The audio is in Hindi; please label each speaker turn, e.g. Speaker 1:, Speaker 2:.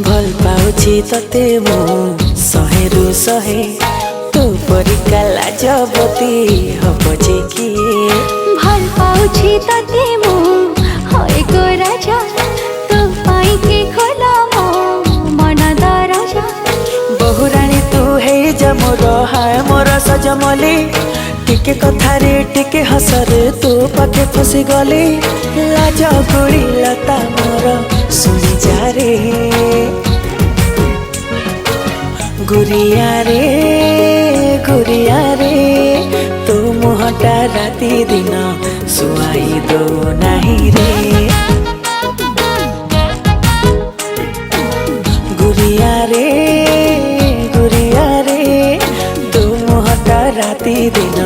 Speaker 1: भल पाउछि तते मु शहेरु शहे तू परिका लाजवती हब जे किए
Speaker 2: भल पाउछि तते मु होय गो राजा तू पाई के खोला मो मन दरजा
Speaker 1: बहुराणी तू हे जा मोर हाय मोर सजमली टिके कथारे टिके हसरे तू पाखे फसी गली लाज गुड़ी लता मोर सुनी जा रे गुरिया रे तू मुहटा राति दिन सुआई दो नहीं रे गुरिया रे तू मुहटा राति दिन